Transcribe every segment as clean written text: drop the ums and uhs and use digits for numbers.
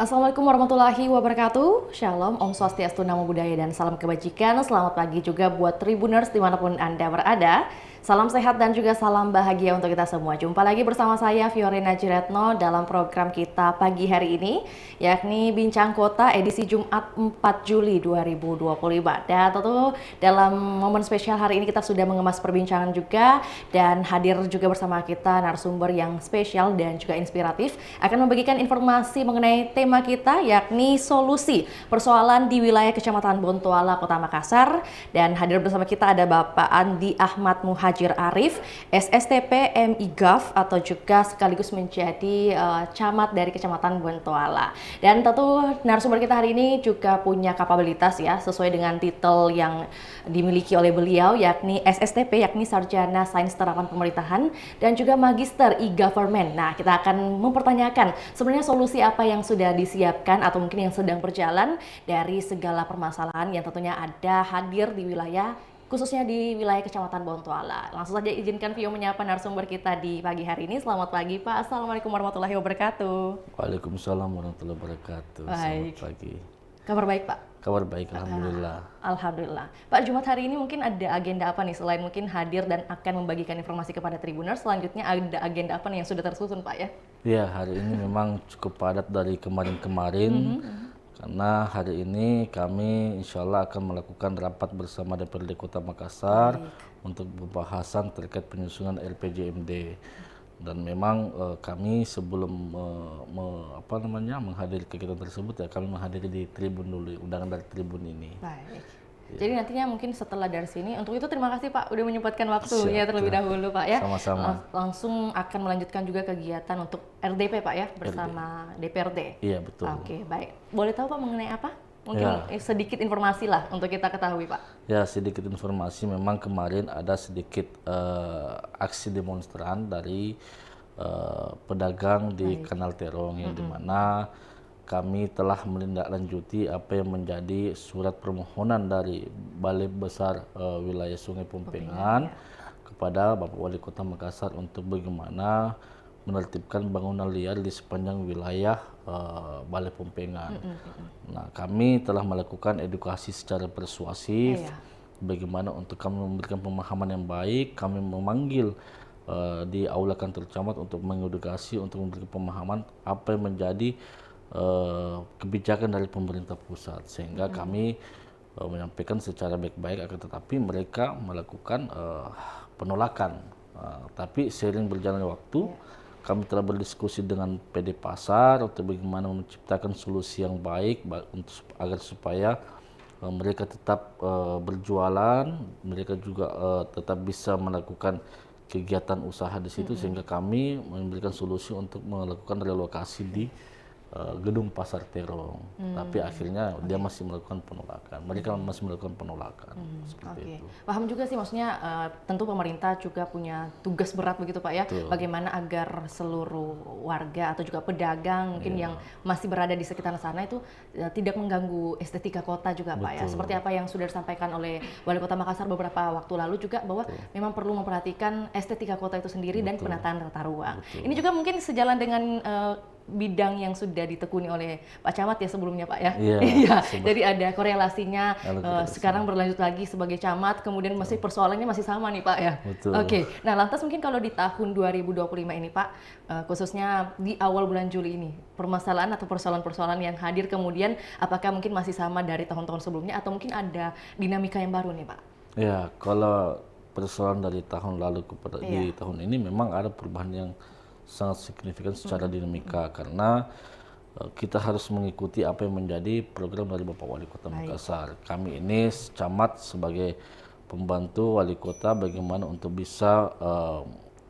Assalamualaikum warahmatullahi wabarakatuh. Shalom, Om Swastiastu, Namo Buddhaya, dan salam kebajikan. Selamat pagi juga buat Tribuners dimanapun Anda berada. Salam sehat dan juga salam bahagia untuk kita semua. Jumpa lagi bersama saya Fiorina Jiretno dalam program kita pagi hari ini, yakni Bincang Kota edisi Jumat 4 Juli 2025. Dan tentu dalam momen spesial hari ini kita sudah mengemas perbincangan juga, dan hadir juga bersama kita narasumber yang spesial dan juga inspiratif akan membagikan informasi mengenai tema kita, yakni solusi persoalan di wilayah Kecamatan Bontoala, Kota Makassar. Dan hadir bersama kita ada Bapak Andi Ahmad Muhajir Arif, SSTP MIGAF, atau juga sekaligus menjadi camat dari Kecamatan Bontoala. Dan tentu narasumber kita hari ini juga punya kapabilitas ya, sesuai dengan titel yang dimiliki oleh beliau, yakni SSTP, yakni Sarjana Sains Terapan Pemerintahan, dan juga Magister E-Government. Nah, kita akan mempertanyakan sebenarnya solusi apa yang sudah disiapkan atau mungkin yang sedang berjalan dari segala permasalahan yang tentunya ada hadir di wilayah, khususnya di wilayah Kecamatan Bontoala. Langsung saja izinkan Vio menyapa narasumber kita di pagi hari ini. Selamat pagi Pak, Assalamualaikum warahmatullahi wabarakatuh. Waalaikumsalam warahmatullahi wabarakatuh. Baik. Selamat pagi. Kabar baik Pak? Kabar baik, alhamdulillah. Alhamdulillah. Pak, Jumat hari ini mungkin ada agenda apa nih selain mungkin hadir dan akan membagikan informasi kepada Tribuners? Selanjutnya ada agenda apa nih yang sudah tersusun Pak ya? Ya, hari ini memang cukup padat dari kemarin-kemarin. Karena hari ini kami insya Allah akan melakukan rapat bersama DPRD Kota Makassar untuk pembahasan terkait penyusunan RPJMD. Dan memang kami sebelum menghadiri kegiatan tersebut ya, kami menghadiri di Tribun dulu, undangan dari Tribun ini. Baik. Jadi nantinya mungkin setelah dari sini, untuk itu terima kasih Pak udah menyempatkan waktu Siap, ya terlebih dahulu Pak ya. Sama-sama. Langsung akan melanjutkan juga kegiatan untuk RDP Pak ya bersama DPRD. Iya, betul. Oke, baik. Boleh tahu Pak mengenai apa? Mungkin Ya. sedikit informasi lah untuk kita ketahui Pak. Ya, sedikit informasi, memang kemarin ada sedikit aksi demonstran dari pedagang di Kanal Terong, yang dimana kami telah menindaklanjuti apa yang menjadi surat permohonan dari Balai Besar Wilayah Sungai Pumpengan kepada Bapak Wali Kota Makassar untuk bagaimana menertibkan bangunan liar di sepanjang wilayah Balai Pumpengan. Nah, kami telah melakukan edukasi secara persuasif, bagaimana untuk kami memberikan pemahaman yang baik. Kami memanggil di Aula Kantor Camat untuk mengedukasi, untuk memberikan pemahaman apa yang menjadi kebijakan dari pemerintah pusat, sehingga kami menyampaikan secara baik-baik, akan tetapi mereka melakukan penolakan. Tapi seiring berjalannya waktu, kami telah berdiskusi dengan PD Pasar untuk bagaimana menciptakan solusi yang baik untuk agar supaya mereka tetap berjualan, mereka juga tetap bisa melakukan kegiatan usaha di situ, sehingga kami memberikan solusi untuk melakukan relokasi di gedung Pasar Terong. Tapi akhirnya dia masih melakukan penolakan. Mereka masih melakukan penolakan. Seperti itu. Paham juga sih, maksudnya tentu pemerintah juga punya tugas berat begitu Pak ya. Betul. Bagaimana agar seluruh warga atau juga pedagang mungkin yang masih berada di sekitar sana itu tidak mengganggu estetika kota juga Pak ya. Seperti apa yang sudah disampaikan oleh Wali Kota Makassar beberapa waktu lalu juga, bahwa memang perlu memperhatikan estetika kota itu sendiri dan penataan tata ruang. Ini juga mungkin sejalan dengan bidang yang sudah ditekuni oleh Pak Camat ya sebelumnya Pak ya. Iya. Jadi ada korelasinya, sekarang berlanjut lagi sebagai camat, kemudian masih persoalannya masih sama nih Pak ya. Betul. Oke. Nah, lantas mungkin kalau di tahun 2025 ini Pak, khususnya di awal bulan Juli ini, permasalahan atau persoalan-persoalan yang hadir kemudian apakah mungkin masih sama dari tahun-tahun sebelumnya atau mungkin ada dinamika yang baru nih Pak? Ya, kalau persoalan dari tahun lalu kepada di tahun ini memang ada perubahan yang sangat signifikan secara dinamika, karena kita harus mengikuti apa yang menjadi program dari Bapak Wali Kota Makassar. Kami ini camat sebagai pembantu wali kota, bagaimana untuk bisa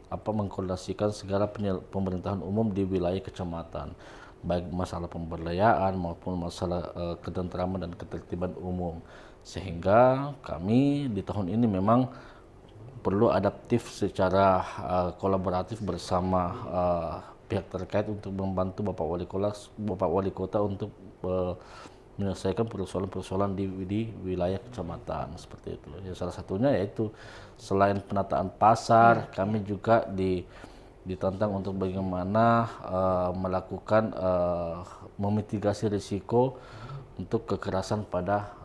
mengkoordinasikan segala pemerintahan umum di wilayah kecamatan, baik masalah pemberdayaan maupun masalah ketentraman dan ketertiban umum. Sehingga kami di tahun ini memang perlu adaptif secara kolaboratif bersama pihak terkait untuk membantu Bapak Wali Kota untuk menyelesaikan persoalan-persoalan di wilayah kecamatan, seperti itu. Ya, salah satunya yaitu selain penataan pasar, kami juga di ditantang untuk bagaimana melakukan memitigasi risiko untuk kekerasan pada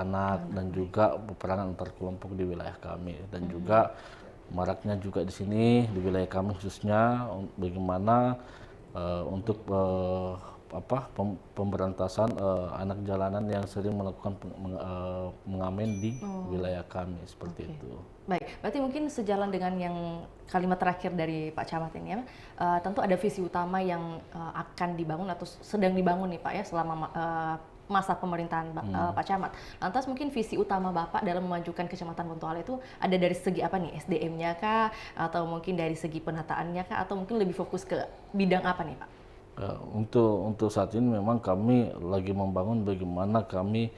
anak dan juga peperangan antar kelompok di wilayah kami, dan juga maraknya juga di sini di wilayah kami khususnya bagaimana untuk pemberantasan anak jalanan yang sering melakukan mengamen di wilayah kami seperti itu. Baik, berarti mungkin sejalan dengan yang kalimat terakhir dari Pak Camat ini ya, tentu ada visi utama yang akan dibangun atau sedang dibangun nih Pak ya selama masa pemerintahan Pak Camat. Lantas mungkin visi utama Bapak dalam memajukan Kecamatan Bontoala itu ada dari segi apa nih? SDM-nya kah? Atau mungkin dari segi penataannya kah? Atau mungkin lebih fokus ke bidang apa nih Pak? Untuk saat ini memang kami lagi membangun bagaimana kami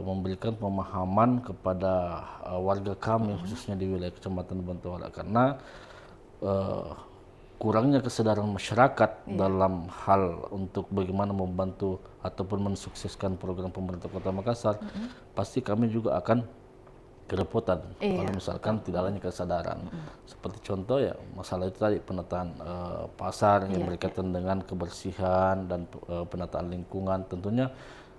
memberikan pemahaman kepada warga kami khususnya di wilayah Kecamatan Bontoala, karena kurangnya kesadaran masyarakat dalam hal untuk bagaimana membantu ataupun mensukseskan program pemerintah Kota Makassar, pasti kami juga akan kerepotan kalau misalkan tidak adanya kesadaran. Seperti contoh ya masalah itu tadi, penataan pasar yang berkaitan dengan kebersihan dan penataan lingkungan. Tentunya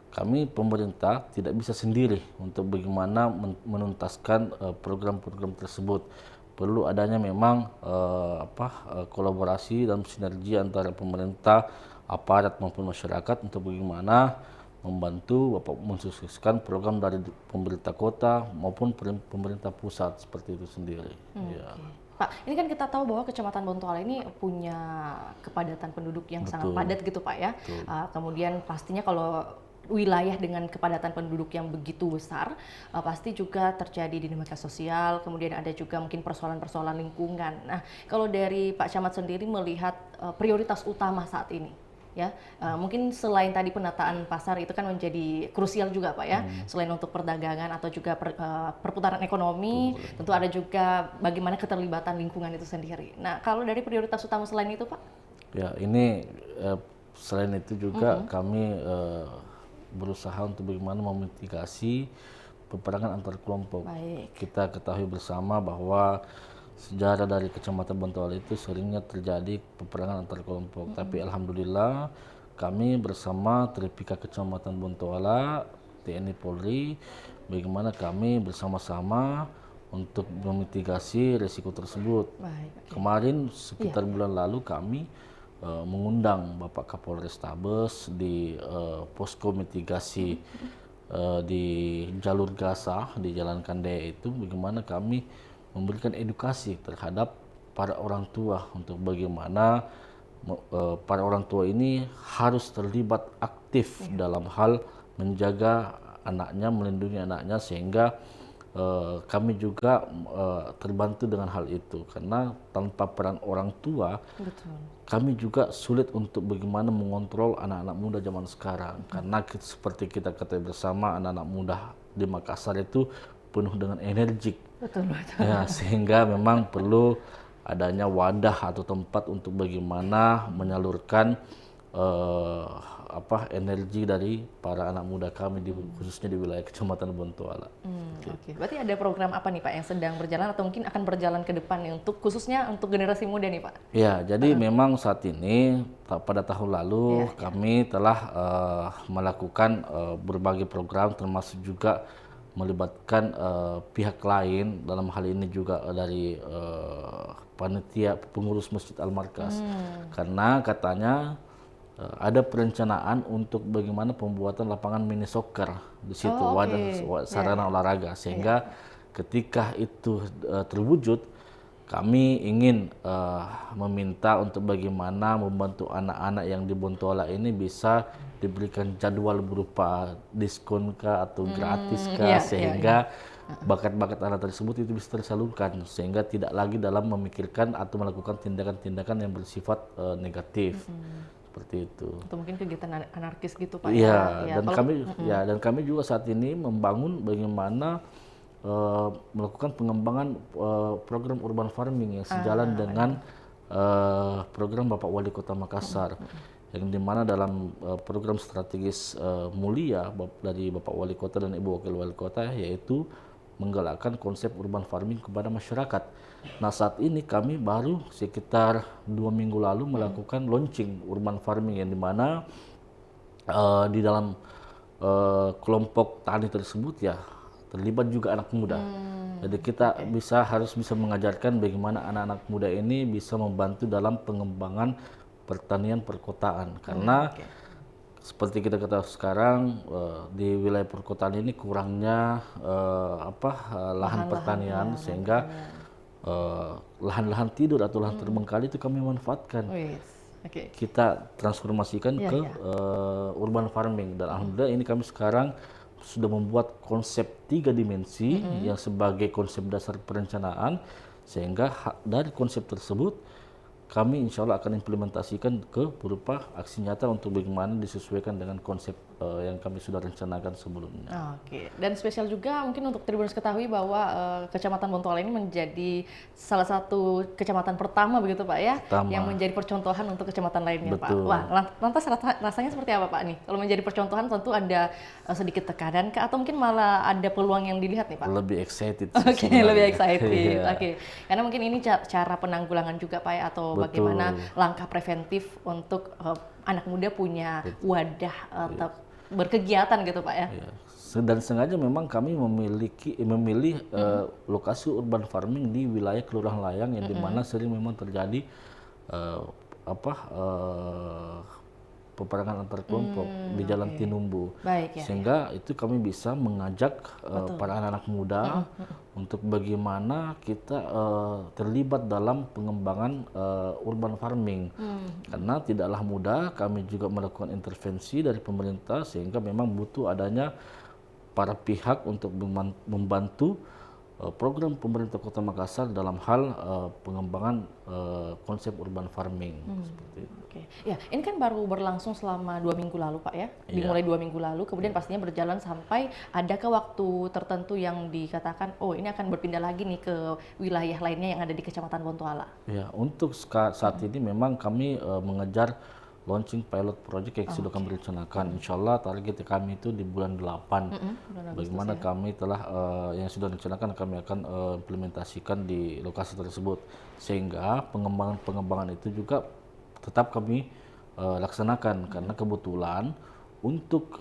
kami pemerintah tidak bisa sendiri untuk bagaimana menuntaskan program-program tersebut. Perlu adanya memang kolaborasi dan sinergi antara pemerintah, aparat maupun masyarakat untuk bagaimana membantu Bapak mensukseskan program dari pemerintah kota maupun pemerintah pusat seperti itu sendiri. Ya. Pak, ini kan kita tahu bahwa Kecamatan Bontoala ini punya kepadatan penduduk yang sangat padat gitu Pak ya. Kemudian pastinya kalau wilayah dengan kepadatan penduduk yang begitu besar, pasti juga terjadi dinamika sosial, kemudian ada juga mungkin persoalan-persoalan lingkungan. Nah, kalau dari Pak Camat sendiri melihat prioritas utama saat ini, ya mungkin selain tadi penataan pasar itu kan menjadi krusial juga Pak ya, selain untuk perdagangan atau juga perputaran ekonomi, tentu ada juga bagaimana keterlibatan lingkungan itu sendiri. Nah, kalau dari prioritas utama selain itu Pak? Ya, ini selain itu juga kami berusaha untuk bagaimana memitigasi peperangan antar kelompok. Kita ketahui bersama bahwa sejarah dari Kecamatan Bontoala itu seringnya terjadi peperangan antar kelompok. Tapi alhamdulillah kami bersama Tripika Kecamatan Bontoala, TNI Polri, bagaimana kami bersama-sama untuk memitigasi risiko tersebut. Kemarin sekitar bulan lalu kami mengundang Bapak Kapolres Tabes di posko mitigasi di jalur Gasah di Jalan Kandaya itu, bagaimana kami memberikan edukasi terhadap para orang tua untuk bagaimana para orang tua ini harus terlibat aktif dalam hal menjaga anaknya, melindungi anaknya, sehingga kami juga terbantu dengan hal itu, karena tanpa peran orang tua kami juga sulit untuk bagaimana mengontrol anak-anak muda zaman sekarang. Karena seperti kita ketahui bersama, anak-anak muda di Makassar itu penuh dengan energik. Ya, sehingga memang perlu adanya wadah atau tempat untuk bagaimana menyalurkan energi dari para anak muda kami khususnya di wilayah Kecamatan Bontoala. Berarti ada program apa nih Pak yang sedang berjalan atau mungkin akan berjalan ke depan nih khususnya untuk generasi muda nih Pak? Ya, jadi memang saat ini pada tahun lalu kami telah melakukan berbagai program, termasuk juga melibatkan pihak lain, dalam hal ini juga dari panitia pengurus Masjid Al-Markas, karena katanya ada perencanaan untuk bagaimana pembuatan lapangan mini soccer di situ, wadah sarana olahraga, sehingga ketika itu terwujud, kami ingin meminta untuk bagaimana membantu anak-anak yang di Bontoala ini bisa diberikan jadwal berupa diskon kah atau gratis kah, sehingga bakat-bakat anak tersebut itu bisa tersalurkan, sehingga tidak lagi dalam memikirkan atau melakukan tindakan-tindakan yang bersifat negatif. Seperti itu. Atau mungkin kegiatan anarkis gitu Pak. Dan kami juga saat ini membangun bagaimana melakukan pengembangan program urban farming yang sejalan dengan program Bapak Wali Kota Makassar, yang dimana dalam program strategis mulia dari Bapak Wali Kota dan Ibu Wakil Wali Kota, yaitu menggalakkan konsep urban farming kepada masyarakat. Nah, saat ini kami baru sekitar 2 minggu lalu melakukan launching urban farming, yang dimana di dalam kelompok tani tersebut ya terlibat juga anak muda. Jadi kita harus bisa mengajarkan bagaimana anak-anak muda ini bisa membantu dalam pengembangan pertanian perkotaan, karena seperti kita ketahui sekarang di wilayah perkotaan ini kurangnya lahan pertanian, sehingga lahan-lahan tidur atau lahan terbengkalai itu kami manfaatkan. Kita transformasikan ke urban farming, dan alhamdulillah ini kami sekarang sudah membuat konsep 3 dimensi yang sebagai konsep dasar perencanaan, sehingga dari konsep tersebut kami insya Allah akan implementasikan ke berupa aksi nyata untuk bagaimana disesuaikan dengan konsep yang kami sudah rencanakan sebelumnya. Dan spesial juga mungkin untuk Tribuners ketahui bahwa Kecamatan Bontoala ini menjadi salah satu kecamatan pertama begitu Pak ya, yang menjadi percontohan untuk kecamatan lainnya. Betul. Pak. Wah, lantas rasanya seperti apa Pak nih? Kalau menjadi percontohan tentu ada sedikit tekanan kah, atau mungkin malah ada peluang yang dilihat nih Pak? Lebih excited. Lebih excited. Karena mungkin ini cara penanggulangan juga Pak ya, atau bagaimana langkah preventif untuk anak muda punya wadah atau berkegiatan gitu Pak ya. Dan sengaja memang kami memilih lokasi urban farming di wilayah Kelurahan Layang, yang dimana sering memang terjadi peperangan antar kelompok di Jalan Tinumbu. Sehingga itu kami bisa mengajak para anak-anak muda untuk bagaimana kita terlibat dalam pengembangan urban farming. Karena tidaklah mudah, kami juga melakukan intervensi dari pemerintah, sehingga memang butuh adanya para pihak untuk membantu program pemerintah Kota Makassar dalam hal pengembangan konsep urban farming. Seperti itu. Ya, ini kan baru berlangsung selama 2 minggu lalu Pak ya, dimulai 2 minggu lalu, kemudian pastinya berjalan sampai ada ke waktu tertentu yang dikatakan, oh ini akan berpindah lagi nih ke wilayah lainnya yang ada di Kecamatan Bontoala. Ya, untuk saat ini memang kami mengejar launching pilot project yang sudah kami rencanakan. Insya Allah target kami itu di bulan 8. Bagaimana kami telah yang sudah rencanakan kami akan implementasikan di lokasi tersebut, sehingga pengembangan itu juga tetap kami laksanakan. Karena kebetulan untuk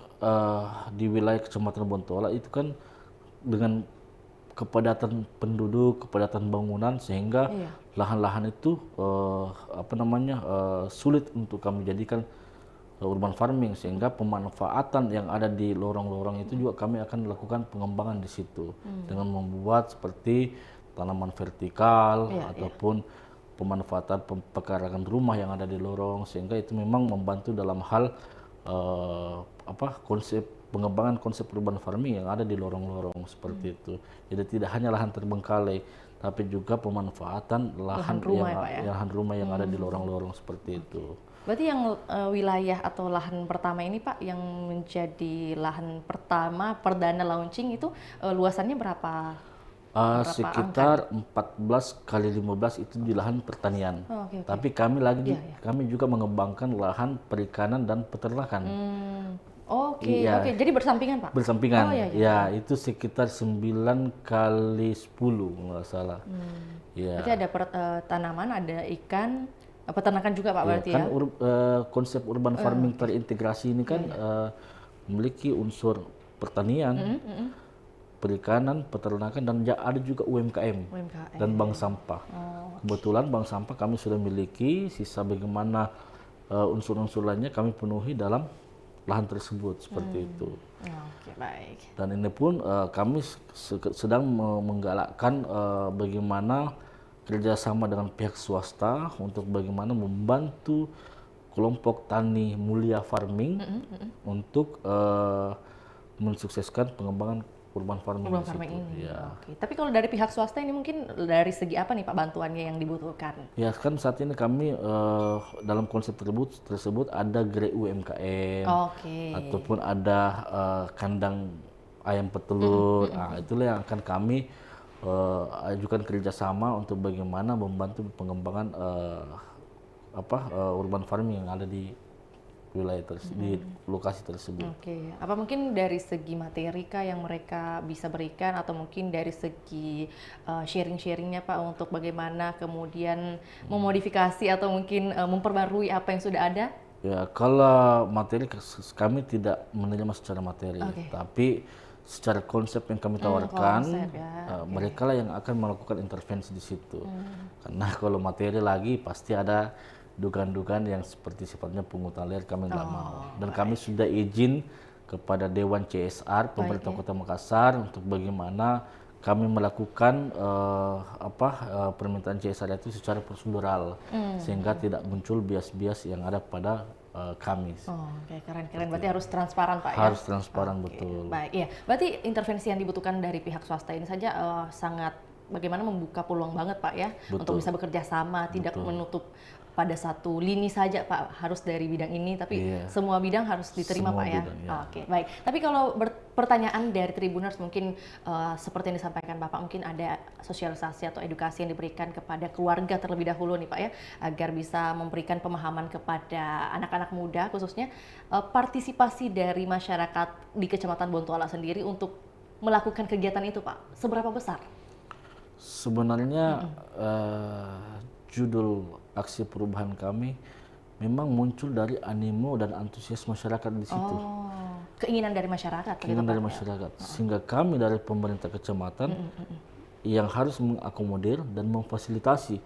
di wilayah Kecamatan Bontoala itu kan dengan kepadatan penduduk, kepadatan bangunan, sehingga lahan-lahan itu sulit untuk kami jadikan urban farming, sehingga pemanfaatan yang ada di lorong-lorong itu juga kami akan lakukan pengembangan di situ dengan membuat seperti tanaman vertikal ataupun pemanfaatan pekarangan rumah yang ada di lorong, sehingga itu memang membantu dalam hal pengembangan konsep urban farming yang ada di lorong-lorong seperti itu. Jadi tidak hanya lahan terbengkalai, tapi juga pemanfaatan lahan rumah yang ada di lorong-lorong seperti itu. Berarti yang wilayah atau lahan pertama ini Pak, yang menjadi lahan pertama perdana launching itu luasannya berapa? Sekitar 14 kali 15 itu di lahan pertanian. Tapi kami juga mengembangkan lahan perikanan dan peternakan. Jadi bersampingan Pak? Bersampingan, itu sekitar 9 kali 10 nggak salah. Berarti ada tanaman, ada ikan, peternakan juga Pak berarti ya? Konsep urban farming terintegrasi ini kan memiliki unsur pertanian, perikanan, peternakan, dan ada juga UMKM dan bank sampah. Kebetulan bank sampah kami sudah miliki, sisa bagaimana unsur-unsur lainnya kami penuhi dalam lahan tersebut seperti itu. Baik. Dan ini pun kami sedang menggalakkan bagaimana kerjasama dengan pihak swasta untuk bagaimana membantu kelompok tani mulia farming untuk mensukseskan pengembangan urban farming ini. Tapi kalau dari pihak swasta ini mungkin dari segi apa nih Pak bantuannya yang dibutuhkan? Ya kan saat ini kami dalam konsep tersebut ada gerai UMKM, ataupun ada kandang ayam petelur. Itulah yang akan kami ajukan kerjasama untuk bagaimana membantu pengembangan urban farming yang ada di di lokasi tersebut. Oke, apa mungkin dari segi materi kah yang mereka bisa berikan atau mungkin dari segi sharing-sharingnya Pak untuk bagaimana kemudian memodifikasi atau mungkin memperbarui apa yang sudah ada? Ya, kalau materi kami tidak menerima secara materi, Oke. tapi secara konsep yang kami tawarkan, Konsep ya, oke. mereka lah yang akan melakukan intervensi di situ. Karena kalau materi lagi pasti ada dugaan-dugaan yang seperti sifatnya pungutan liar, kami nggak mau. Dan kami sudah izin kepada Dewan CSR Pemerintah Kota Makassar untuk bagaimana kami melakukan permintaan CSR itu secara prosedural, sehingga tidak muncul bias-bias yang ada pada kami. Oh, oke, keren-keren. Berarti harus transparan Pak ya? Harus transparan, betul. Baik, iya. Berarti intervensi yang dibutuhkan dari pihak swasta ini saja sangat bagaimana membuka peluang banget Pak ya untuk bisa bekerja sama, tidak menutup pada satu lini saja Pak, harus dari bidang ini, tapi semua bidang harus diterima Semua Pak ya. bidang, ya. Oke, baik. Tapi kalau pertanyaan dari Tribuners mungkin seperti yang disampaikan Bapak, mungkin ada sosialisasi atau edukasi yang diberikan kepada keluarga terlebih dahulu nih Pak ya, agar bisa memberikan pemahaman kepada anak-anak muda khususnya partisipasi dari masyarakat di Kecamatan Bontoala sendiri untuk melakukan kegiatan itu Pak. Seberapa besar? Sebenarnya judul aksi perubahan kami memang muncul dari animo dan antusias masyarakat di situ. Oh, keinginan dari masyarakat. Keinginan dari masyarakat. Sehingga kami dari pemerintah kecamatan yang harus mengakomodir dan memfasilitasi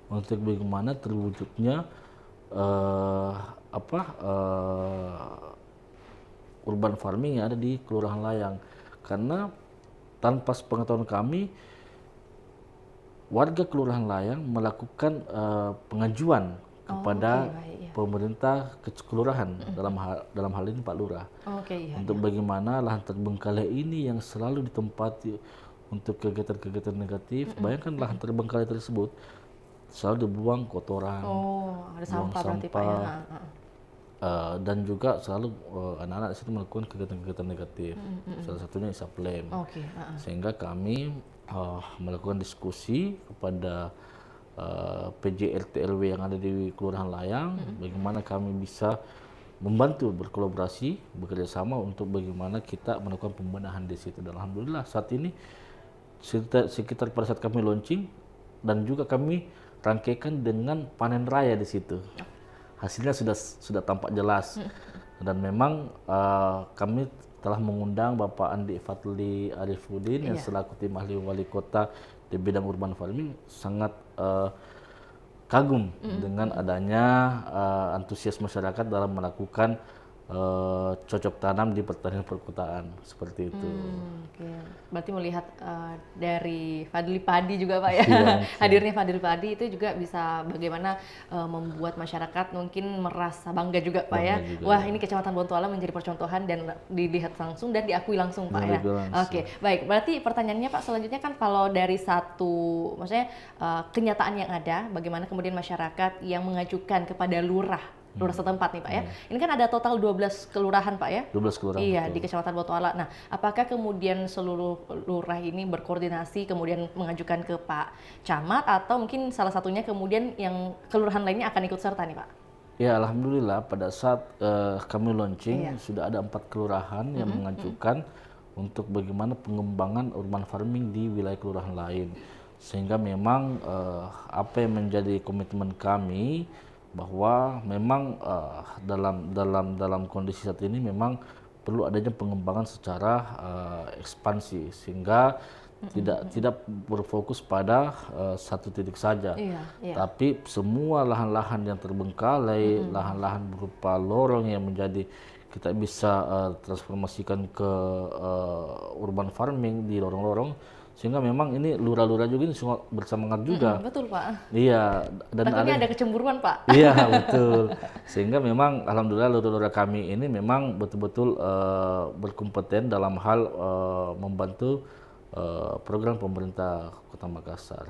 untuk bagaimana terwujudnya urban farming yang ada di Kelurahan Layang. Karena tanpa sepengetahuan kami, warga Kelurahan Layang melakukan pengajuan kepada pemerintah kelurahan, dalam hal ini Pak Lurah, untuk bagaimana lahan terbengkalai ini yang selalu ditempati untuk kegiatan-kegiatan negatif. Bayangkan lahan terbengkalai tersebut selalu dibuang kotoran, ada sampah berarti Pak ya. Dan juga selalu anak-anak di situ melakukan kegiatan-kegiatan negatif. Salah satunya isaplem. Sehingga kami melakukan diskusi kepada PJ RT RW yang ada di Kelurahan Layang, bagaimana kami bisa membantu berkolaborasi, bekerja sama untuk bagaimana kita melakukan pembenahan di situ. Dan alhamdulillah saat ini sekitar pada saat kami launching dan juga kami rangkaikan dengan panen raya di situ. Hasilnya sudah tampak jelas. Dan memang kami telah mengundang Bapak Andi Fatli Arifuddin yang selaku tim ahli wali kota di bidang urban farming, sangat kagum dengan adanya antusias masyarakat dalam melakukan cocok tanam di pertanian perkotaan seperti itu. Berarti melihat dari Fadli Padi juga Pak ya, hadirnya Fadli Padi itu juga bisa bagaimana membuat masyarakat mungkin merasa bangga juga Pak ya. Wah, ini Kecamatan Bontoala menjadi percontohan dan dilihat langsung dan diakui langsung Pak ya. Oke, baik. Berarti pertanyaannya Pak selanjutnya kan kalau dari satu, maksudnya kenyataan yang ada, bagaimana kemudian masyarakat yang mengajukan kepada lurah setempat nih Pak ya. Ini kan ada total 12 kelurahan Pak ya? 12 kelurahan. Iya, betul. Di Kecamatan Bontoala. Nah, apakah kemudian seluruh lurah ini berkoordinasi kemudian mengajukan ke Pak Camat atau mungkin salah satunya kemudian yang kelurahan lainnya akan ikut serta nih Pak? Ya, alhamdulillah pada saat kami launching sudah ada 4 kelurahan yang mengajukan untuk bagaimana pengembangan urban farming di wilayah kelurahan lain. Sehingga memang apa yang menjadi komitmen kami bahwa memang dalam kondisi saat ini memang perlu adanya pengembangan secara ekspansi, sehingga tidak berfokus pada satu titik saja, tapi semua lahan-lahan yang terbengkalai, lahan-lahan berupa lorong yang menjadi kita bisa transformasikan ke urban farming di lorong-lorong, sehingga memang ini lurah-lurah juga ini semua bersemangat juga. Betul Pak. Iya. Dan takutnya ada kecemburuan Pak. Iya betul. Sehingga memang alhamdulillah lurah-lurah kami ini memang betul-betul berkompeten dalam hal membantu program pemerintah Kota Makassar.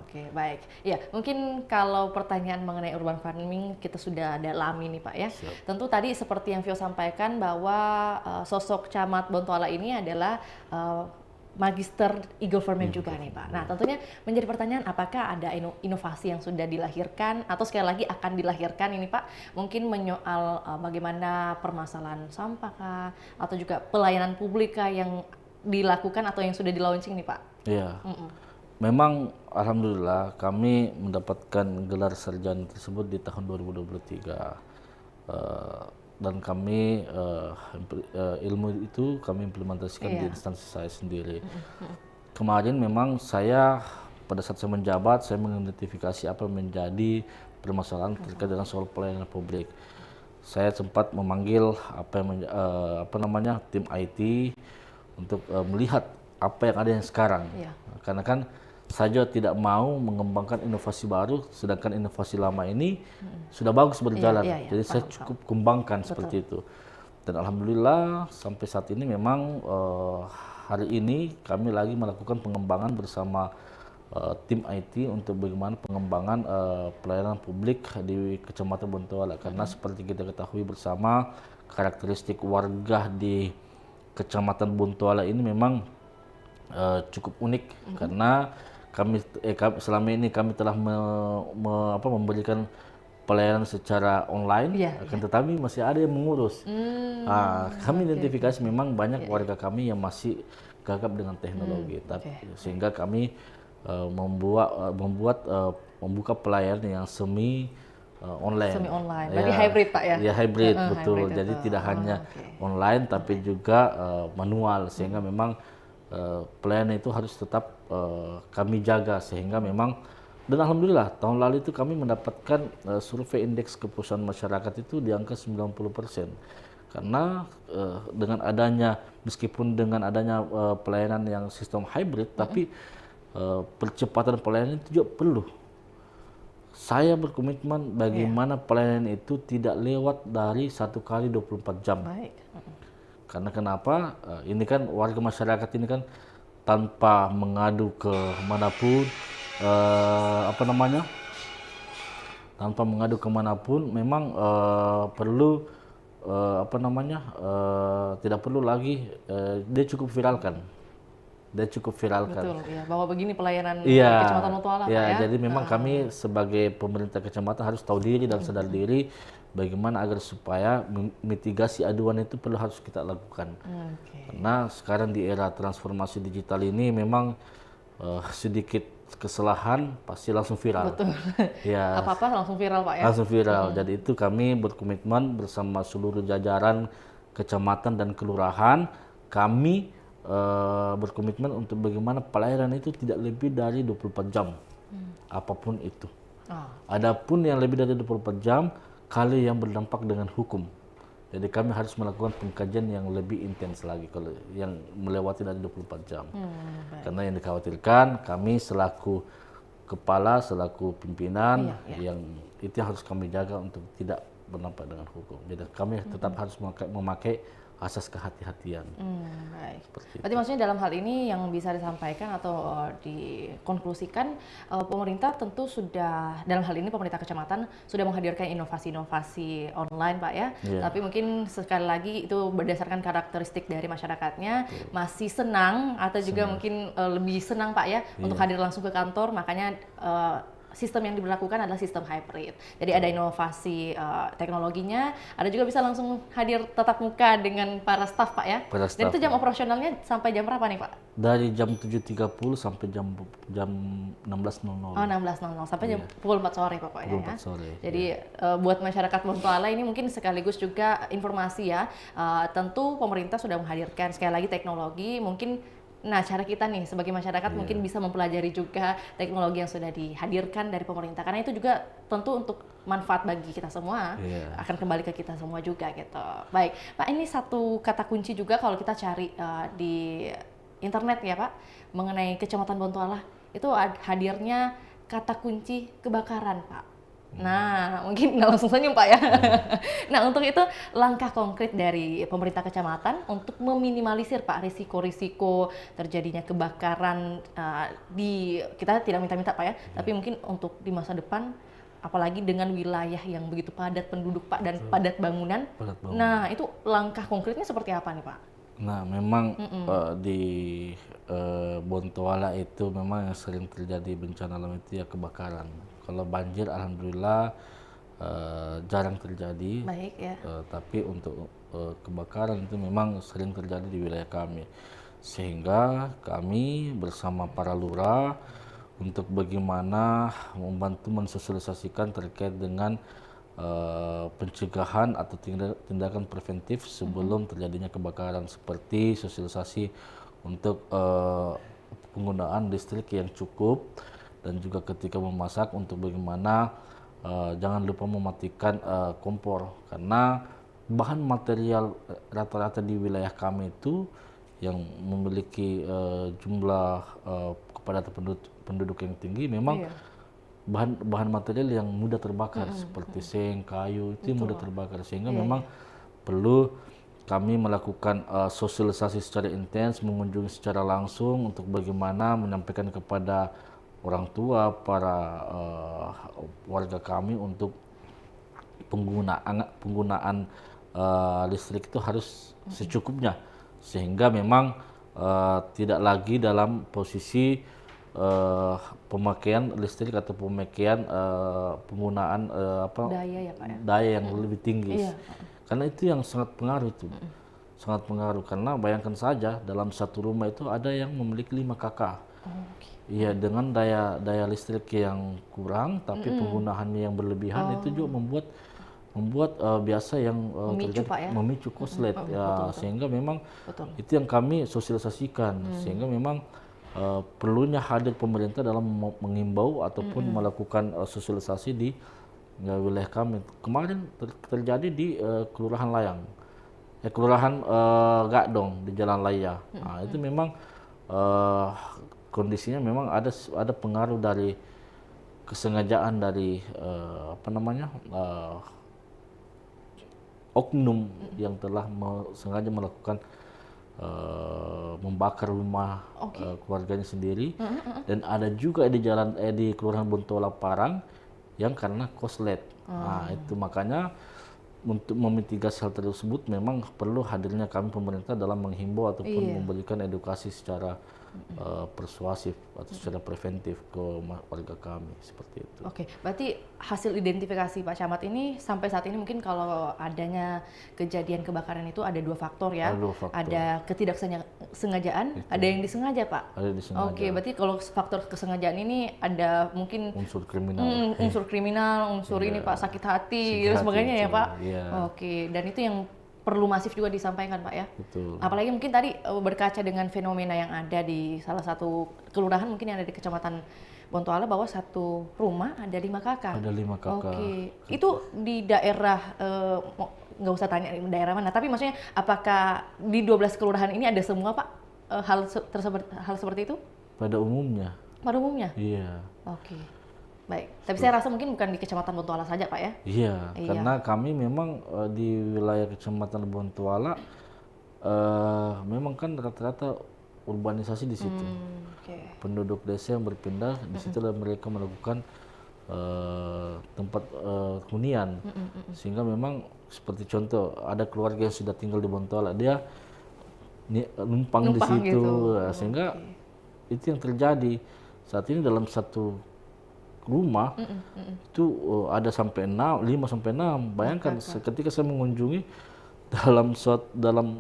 Oke, baik. Ya, mungkin kalau pertanyaan mengenai urban farming kita sudah dalami nih Pak ya. Tentu tadi seperti yang Vio sampaikan bahwa sosok Camat Bontoala ini adalah Magister e-government juga nih Pak. Nah tentunya menjadi pertanyaan apakah ada inovasi yang sudah dilahirkan atau sekali lagi akan dilahirkan ini Pak, mungkin menyoal bagaimana permasalahan sampah kah, atau juga pelayanan publik kah yang dilakukan atau yang sudah di-launching nih Pak? Iya, memang alhamdulillah kami mendapatkan gelar sarjana tersebut di tahun 2023. Dan kami ilmu itu kami implementasikan di instansi saya sendiri. Kemarin memang saya pada saat saya menjabat, saya mengidentifikasi apa yang menjadi permasalahan terkait dengan soal pelayanan publik. Saya sempat memanggil tim IT untuk melihat apa yang ada yang sekarang. Karena kan saya tidak mau mengembangkan inovasi baru, sedangkan inovasi lama ini sudah bagus berjalan. Jadi saya cukup kembangkan seperti itu. Dan alhamdulillah sampai saat ini memang hari ini kami lagi melakukan pengembangan bersama tim IT untuk bagaimana pengembangan pelayanan publik di Kecamatan Bontoala. Karena seperti kita ketahui bersama, karakteristik warga di Kecamatan Bontoala ini memang cukup unik karena kami selama ini kami telah memberikan pelayanan secara online, tetapi masih ada yang mengurus. Kami identifikasi memang banyak warga kami yang masih gagap dengan teknologi, sehingga kami membuka pelayanan yang semi online. Semi online, berarti hybrid Pak ya? Ya hybrid, betul. Jadi tidak hanya online tapi juga manual, sehingga memang pelayanan itu harus tetap kami jaga, sehingga memang, dan alhamdulillah tahun lalu itu kami mendapatkan survei indeks kepuasan masyarakat itu di angka 90%. Karena meskipun dengan adanya pelayanan yang sistem hybrid, tapi percepatan pelayanan itu juga perlu. Saya berkomitmen bagaimana pelayanan itu tidak lewat dari 1 kali 24 jam. Baik. Karena kenapa? Ini kan warga masyarakat ini kan tanpa mengadu ke manapun, tanpa mengadu kemanapun, memang perlu tidak perlu lagi dia cukup viralkan. Betul, ya, bahwa begini pelayanan Kecamatan Bontoala Pak ya. Jadi memang kami sebagai pemerintah kecamatan harus tahu diri dan sadar diri bagaimana agar supaya mitigasi aduan itu harus kita lakukan. Karena sekarang di era transformasi digital ini memang sedikit kesalahan pasti langsung viral. Betul. Ya. Apa-apa langsung viral Pak ya. Langsung viral. Jadi itu kami berkomitmen bersama seluruh jajaran kecamatan dan kelurahan, kami berkomitmen untuk bagaimana pelayanan itu tidak lebih dari 24 jam, apapun itu. Adapun yang lebih dari 24 jam, kali yang berdampak dengan hukum. Jadi kami harus melakukan pengkajian yang lebih intens lagi kalau yang melewati dari 24 jam. Karena yang dikhawatirkan kami selaku kepala, selaku pimpinan, yang itu harus kami jaga untuk tidak berdampak dengan hukum. Jadi kami tetap harus memakai asas kehati-hatian. Baik. Berarti maksudnya dalam hal ini yang bisa disampaikan atau dikonklusikan, pemerintah tentu sudah, dalam hal ini pemerintah kecamatan sudah menghadirkan inovasi-inovasi online Pak ya. Tapi mungkin sekali lagi itu berdasarkan karakteristik dari masyarakatnya, masih senang atau juga mungkin lebih senang Pak ya untuk hadir langsung ke kantor, makanya sistem yang diberlakukan adalah sistem hybrid. Jadi ada inovasi teknologinya, ada juga bisa langsung hadir tatap muka dengan para staf Pak ya. Dan itu jam operasionalnya sampai jam berapa nih Pak? Dari jam 7.30 sampai jam 16.00. Oh 16.00 sampai jam pukul 4 sore pokoknya ya. Sore, jadi buat masyarakat Bontoala ini mungkin sekaligus juga informasi ya. Tentu pemerintah sudah menghadirkan sekali lagi teknologi, mungkin cara kita nih sebagai masyarakat mungkin bisa mempelajari juga teknologi yang sudah dihadirkan dari pemerintah, karena itu juga tentu untuk manfaat bagi kita semua, akan kembali ke kita semua juga gitu. Baik Pak, ini satu kata kunci juga kalau kita cari di internet ya Pak mengenai Kecamatan Bontoala, itu hadirnya kata kunci kebakaran Pak. Nah, mungkin nggak langsung senyum Pak ya. Nah, untuk itu langkah konkret dari pemerintah kecamatan untuk meminimalisir Pak risiko-risiko terjadinya kebakaran kita tidak minta-minta Pak ya, tapi mungkin untuk di masa depan, apalagi dengan wilayah yang begitu padat penduduk Pak dan padat bangunan. Nah, itu langkah konkretnya seperti apa nih Pak? Nah, memang di Bontoala itu memang yang sering terjadi bencana alam itu ya kebakaran. Kalau banjir, alhamdulillah jarang terjadi. Baik ya. Tapi untuk kebakaran itu memang sering terjadi di wilayah kami. Sehingga kami bersama para lurah untuk bagaimana membantu mensosialisasikan terkait dengan pencegahan atau tindakan preventif sebelum terjadinya kebakaran, seperti sosialisasi untuk penggunaan listrik yang cukup, dan juga ketika memasak untuk bagaimana jangan lupa mematikan kompor, karena bahan material rata-rata di wilayah kami itu yang memiliki jumlah kepadatan penduduk yang tinggi memang bahan material yang mudah terbakar seperti seng, kayu itu mudah terbakar, sehingga memang perlu kami melakukan sosialisasi secara intens, mengunjungi secara langsung untuk bagaimana menyampaikan kepada orang tua, para warga kami untuk penggunaan listrik itu harus secukupnya, sehingga memang tidak lagi dalam posisi pemakaian listrik atau pemakaian penggunaan Daya ya Pak ya. daya yang lebih tinggi. Karena itu yang sangat pengaruh itu. Sangat pengaruh, karena bayangkan saja dalam satu rumah itu ada yang memiliki 5 kakak. Iya, dengan daya listrik yang kurang tapi penggunaannya yang berlebihan itu juga membuat biasa yang Memicu, Pak, ya? memicu konslet ya, betul. sehingga memang Betul. itu yang kami sosialisasikan, sehingga memang perlunya hadir pemerintah dalam mengimbau ataupun melakukan sosialisasi di wilayah kami. Kemarin terjadi di Kelurahan Layang, Kelurahan Gadong di Jalan Laya. Nah, itu memang kondisinya memang ada pengaruh dari kesengajaan dari oknum yang telah sengaja melakukan membakar rumah keluarganya sendiri, dan ada juga di Kelurahan Bontoala Parang yang karena koslet. Nah, itu makanya untuk memitigasi hal tersebut memang perlu hadirnya kami pemerintah dalam menghimbau ataupun memberikan edukasi secara persuasif atau secara preventif ke warga kami, seperti itu. Oke, berarti hasil identifikasi Pak Camat ini sampai saat ini mungkin kalau adanya kejadian kebakaran itu ada 2 faktor ya. Ada 2 faktor. Ada ketidaksengajaan, ada yang disengaja Pak. Ada disengaja. Oke, berarti kalau faktor kesengajaan ini ada mungkin Unsur kriminal. unsur ini Pak, sakit hati dan sebagainya ya Pak. Iya. Oke, dan itu yang perlu masif juga disampaikan Pak ya. Betul. Apalagi mungkin tadi berkaca dengan fenomena yang ada di salah satu kelurahan mungkin yang ada di Kecamatan Bontoala, bahwa satu rumah ada 5 kakak. Ada 5 kakak. Oke, itu di daerah nggak usah tanya daerah mana, tapi maksudnya apakah di 12 kelurahan ini ada semua Pak hal seperti itu? Pada umumnya. Pada umumnya? Iya. Oke. Baik, tapi saya rasa mungkin bukan di Kecamatan Bontoala saja Pak ya? Iya, karena kami memang di wilayah Kecamatan Bontoala memang kan rata-rata urbanisasi di situ. Penduduk desa yang berpindah di situ mereka melakukan tempat hunian, sehingga memang seperti contoh ada keluarga yang sudah tinggal di Bontoala, dia numpang di situ gitu. Sehingga itu yang terjadi saat ini dalam satu rumah itu ada sampai 5 sampai 6. Bayangkan ketika saya mengunjungi dalam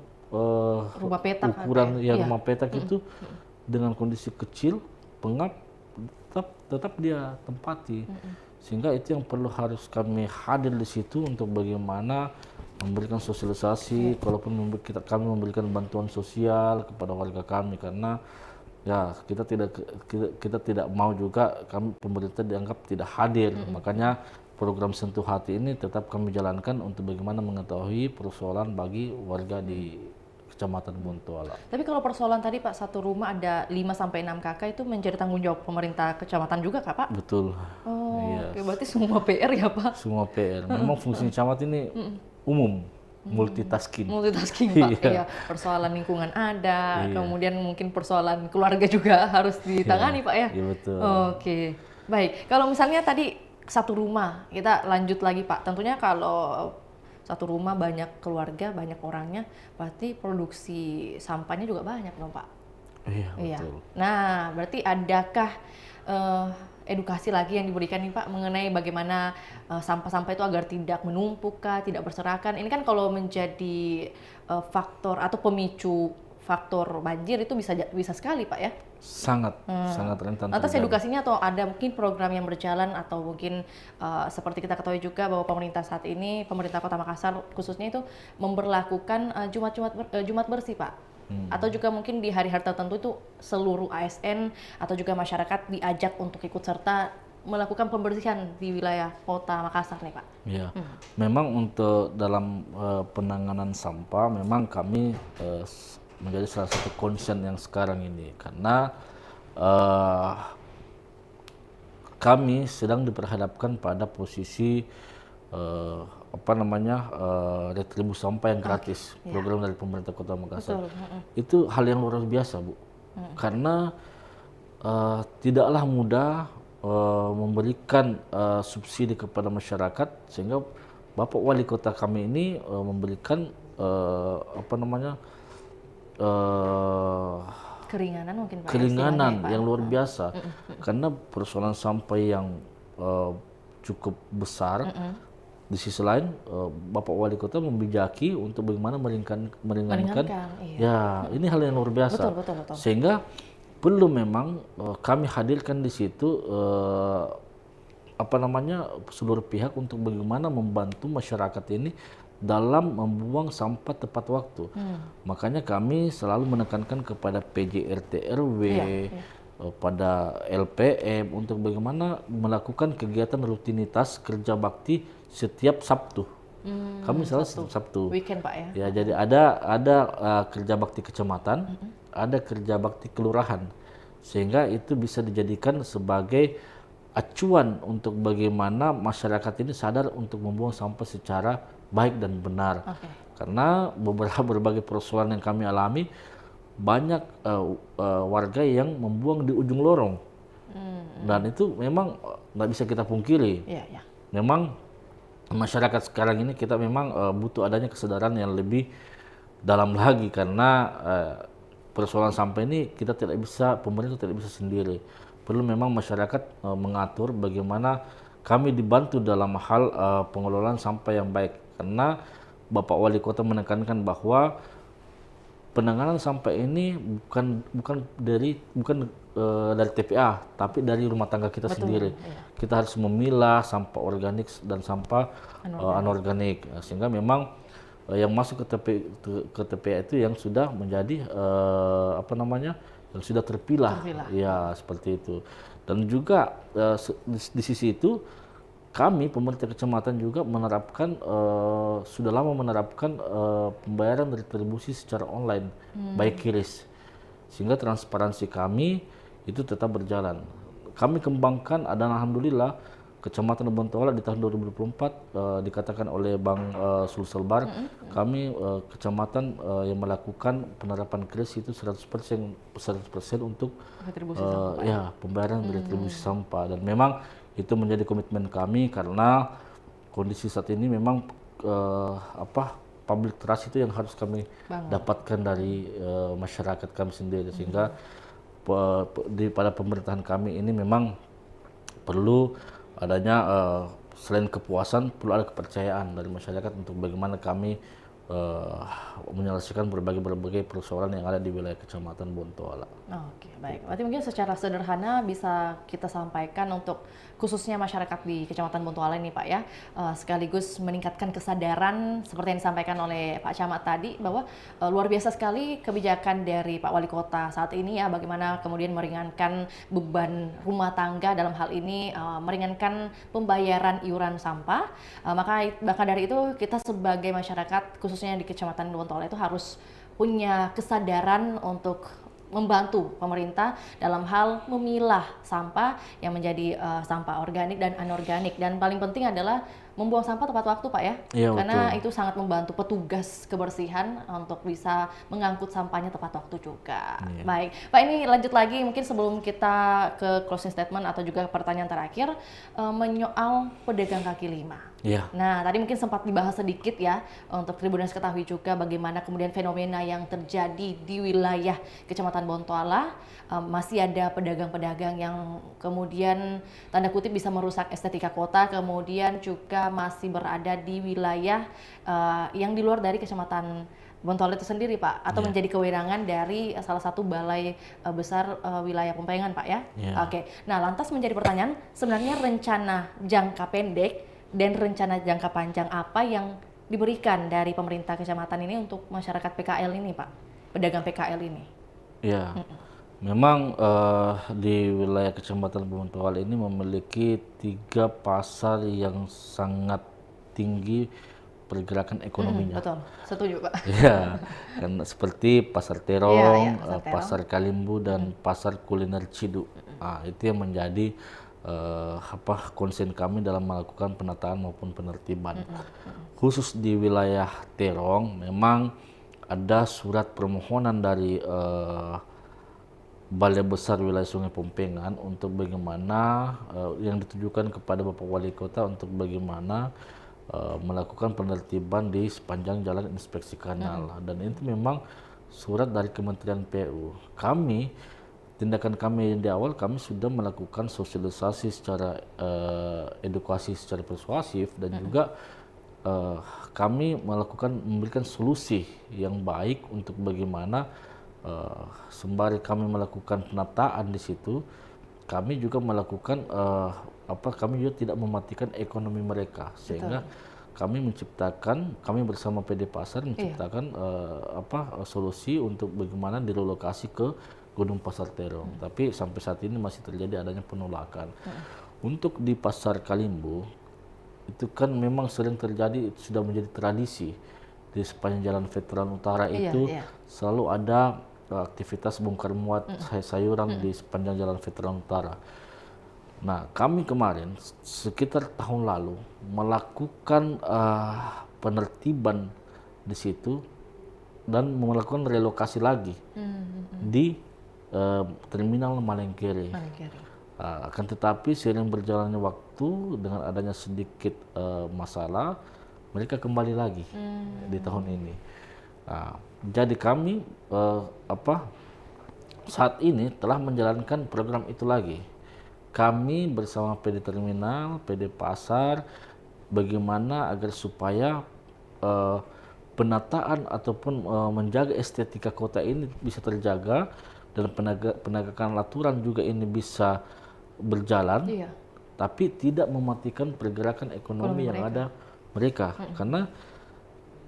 rumah petak ukuran rumah petak itu dengan kondisi kecil, pengap, tetap dia tempati. Sehingga itu yang perlu harus kami hadir di situ untuk bagaimana memberikan sosialisasi, kalaupun kami memberikan bantuan sosial kepada warga kami, karena ya kita tidak mau juga pemerintah dianggap tidak hadir. Makanya program Sentuh Hati ini tetap kami jalankan untuk bagaimana mengetahui persoalan bagi warga di Kecamatan Bontoala. Tapi kalau persoalan tadi Pak, satu rumah ada 5 sampai 6 kakak itu menjadi tanggung jawab pemerintah kecamatan juga Kak Pak? Betul. Oke, berarti semua PR ya Pak? Semua PR. Memang fungsi camat ini umum. Multitasking Pak. Iya, persoalan lingkungan ada, kemudian mungkin persoalan keluarga juga harus ditangani Pak ya. Iya betul. Oke, baik. Kalau misalnya tadi satu rumah, kita lanjut lagi Pak. Tentunya kalau satu rumah banyak keluarga, banyak orangnya, berarti produksi sampahnya juga banyak dong Pak. Iya, Iya. betul. Nah, berarti adakah edukasi lagi yang diberikan nih Pak mengenai bagaimana sampah-sampah itu agar tidak menumpuk kah, tidak berserakan? Ini kan kalau menjadi faktor atau pemicu faktor banjir itu bisa sekali Pak ya. Sangat rentan Lantas terjadi. edukasinya atau ada mungkin program yang berjalan atau mungkin seperti kita ketahui juga bahwa pemerintah saat ini, pemerintah Kota Makassar khususnya itu memberlakukan Jumat bersih Pak. Atau juga mungkin di hari-hari tertentu itu seluruh ASN atau juga masyarakat diajak untuk ikut serta melakukan pembersihan di wilayah Kota Makassar nih Pak. Ya, memang untuk dalam penanganan sampah memang kami menjadi salah satu concern yang sekarang ini karena kami sedang diperhadapkan pada posisi retribusi sampah yang gratis, program dari pemerintah Kota Makassar. Betul. Itu hal yang luar biasa, Bu. Karena tidaklah mudah memberikan subsidi kepada masyarakat sehingga Bapak Wali Kota kami ini memberikan Keringanan mungkin Pak. keringanan Pak. yang luar biasa karena persoalan sampah yang cukup besar. Di sisi lain Bapak Wali Kota membijaki untuk bagaimana meringankan. Iya. Ya, ini hal yang luar biasa. Betul. Sehingga perlu memang kami hadirkan di situ seluruh pihak untuk bagaimana membantu masyarakat ini dalam membuang sampah tepat waktu. Makanya kami selalu menekankan kepada PJ RT RW, pada LPM untuk bagaimana melakukan kegiatan rutinitas kerja bakti setiap Sabtu. Kami selalu Sabtu. Weekend Pak ya. Ya, jadi ada kerja bakti kecamatan, ada kerja bakti kelurahan, sehingga itu bisa dijadikan sebagai acuan untuk bagaimana masyarakat ini sadar untuk membuang sampah secara baik dan benar. Karena berbagai persoalan yang kami alami, banyak warga yang membuang di ujung lorong, dan itu memang nggak bisa kita pungkiri. Memang masyarakat sekarang ini kita memang butuh adanya kesadaran yang lebih dalam lagi karena persoalan sampah ini pemerintah tidak bisa sendiri. Perlu memang masyarakat mengatur bagaimana kami dibantu dalam hal pengelolaan sampah yang baik, karena Bapak Wali Kota menekankan bahwa penanganan sampah ini bukan dari TPA, tapi dari rumah tangga kita sendiri. Kita harus memilah sampah organik dan sampah anorganik, sehingga memang yang masuk ke TPA itu yang sudah menjadi yang sudah terpilah. Ya, seperti itu. Dan juga di sisi itu kami pemerintah kecamatan juga sudah lama menerapkan pembayaran retribusi secara online by QRIS, sehingga transparansi kami itu tetap berjalan. Kami kembangkan, dan alhamdulillah Kecamatan Bontoala di tahun 2024 dikatakan oleh Bang Sulselbar, kami kecamatan yang melakukan penerapan QRIS itu 100% untuk pembayaran retribusi sampah, dan memang itu menjadi komitmen kami karena kondisi saat ini memang public trust itu yang harus kami dapatkan dari masyarakat kami sendiri, sehingga pada pemerintahan kami ini memang perlu adanya selain kepuasan, perlu ada kepercayaan dari masyarakat untuk bagaimana kami menyelesaikan berbagai persoalan yang ada di wilayah Kecamatan Bontoala. Oke, baik. Berarti mungkin secara sederhana bisa kita sampaikan untuk khususnya masyarakat di Kecamatan Bontoala ini Pak ya, sekaligus meningkatkan kesadaran seperti yang disampaikan oleh Pak Camat tadi, bahwa luar biasa sekali kebijakan dari Pak Wali Kota saat ini ya, bagaimana kemudian meringankan beban rumah tangga dalam hal ini, meringankan pembayaran iuran sampah. Maka dari itu kita sebagai masyarakat khususnya di Kecamatan Bontoala itu harus punya kesadaran untuk membantu pemerintah dalam hal memilah sampah yang menjadi sampah organik dan anorganik, dan paling penting adalah membuang sampah tepat waktu Pak ya, karena betul. itu sangat membantu petugas kebersihan untuk bisa mengangkut sampahnya tepat waktu juga. Baik Pak, ini lanjut lagi mungkin sebelum kita ke closing statement atau juga pertanyaan terakhir, menyoal pedagang kaki lima. Iya. Nah, tadi mungkin sempat dibahas sedikit ya, untuk Tribuners ketahui juga bagaimana kemudian fenomena yang terjadi di wilayah Kecamatan Bontoala. Masih ada pedagang-pedagang yang kemudian tanda kutip bisa merusak estetika kota, kemudian juga masih berada di wilayah yang di luar dari Kecamatan Bontoala itu sendiri, Pak, atau menjadi kewenangan dari salah satu balai besar wilayah Pempengan, Pak ya. Oke. Nah, lantas menjadi pertanyaan, sebenarnya rencana jangka pendek dan rencana jangka panjang apa yang diberikan dari pemerintah kecamatan ini untuk masyarakat PKL ini, Pak? Pedagang PKL ini. Ya, memang di wilayah Kecamatan Bontoala ini memiliki 3 pasar yang sangat tinggi pergerakan ekonominya. Betul, setuju, Pak. Ya, kan seperti Pasar Iya, Terong, Pasar Terong. Pasar Kalimbu dan Pasar Kuliner Ciduk. Nah, itu yang menjadi konsen kami dalam melakukan penataan maupun penertiban. Khusus di wilayah Terong, memang ada surat permohonan dari Balai Besar Wilayah Sungai Pompengan untuk bagaimana yang ditujukan kepada Bapak Wali Kota untuk bagaimana melakukan penertiban di sepanjang jalan inspeksi kanal. Dan itu memang surat dari Kementerian PU. Tindakan kami di awal, kami sudah melakukan sosialisasi secara edukasi secara persuasif, dan juga kami memberikan solusi yang baik untuk bagaimana sembari kami melakukan penataan di situ, kami juga melakukan kami juga tidak mematikan ekonomi mereka, sehingga kami bersama PD Pasar menciptakan solusi untuk bagaimana direlokasi ke Gunung Pasar Terong. Tapi sampai saat ini masih terjadi adanya penolakan. Untuk di Pasar Kalimbu, itu kan memang sering terjadi, itu sudah menjadi tradisi di sepanjang Jalan Veteran Utara itu selalu ada aktivitas bongkar muat sayuran di sepanjang Jalan Veteran Utara. Nah, kami kemarin sekitar tahun lalu melakukan penertiban di situ dan melakukan relokasi lagi di Terminal Malengkere. Akan tetapi seiring berjalannya waktu, dengan adanya sedikit masalah, mereka kembali lagi di tahun ini. Jadi kami saat ini telah menjalankan program itu lagi. Kami bersama PD Terminal, PD Pasar, bagaimana agar supaya penataan ataupun menjaga estetika kota ini bisa terjaga, dan penegakan aturan juga ini bisa berjalan, tapi tidak mematikan pergerakan ekonomi yang ada mereka. Karena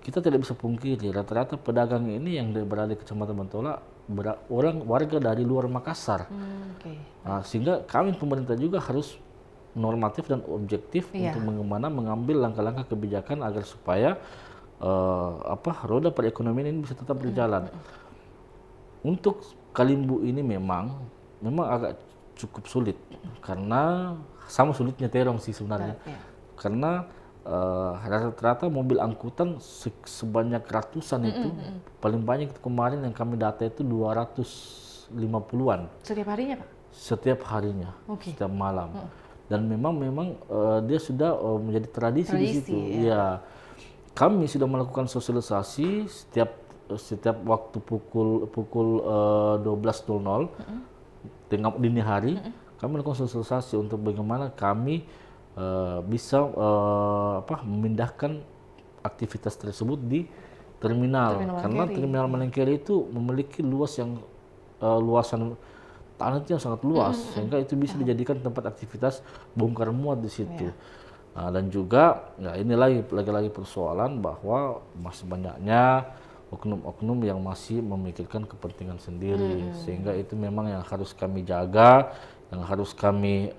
kita tidak bisa pungkiri, rata-rata pedagang ini yang berada di Kecamatan Bontoala warga dari luar Makassar. Sehingga kami pemerintah juga harus normatif dan objektif untuk mengambil langkah-langkah kebijakan agar supaya roda perekonomian ini bisa tetap berjalan. Untuk Kalimbu ini memang agak cukup sulit, karena sama sulitnya Terong sih sebenarnya. Karena rata-rata mobil angkutan sebanyak ratusan itu, paling banyak itu kemarin yang kami data itu 250-an. Setiap harinya, Pak? Setiap harinya, setiap malam. Dan memang dia sudah menjadi tradisi di situ. Ya, kami sudah melakukan sosialisasi setiap waktu pukul 12.00 tengah dini hari, kami melakukan sosialisasi untuk bagaimana kami bisa memindahkan aktivitas tersebut di terminal karena Terminal Malengkere itu memiliki luasan tanah yang sangat luas, sehingga itu bisa dijadikan tempat aktivitas bongkar muat di situ. Dan juga ini lagi persoalan bahwa masih banyaknya oknum-oknum yang masih memikirkan kepentingan sendiri, sehingga itu memang yang harus kami jaga, yang harus kami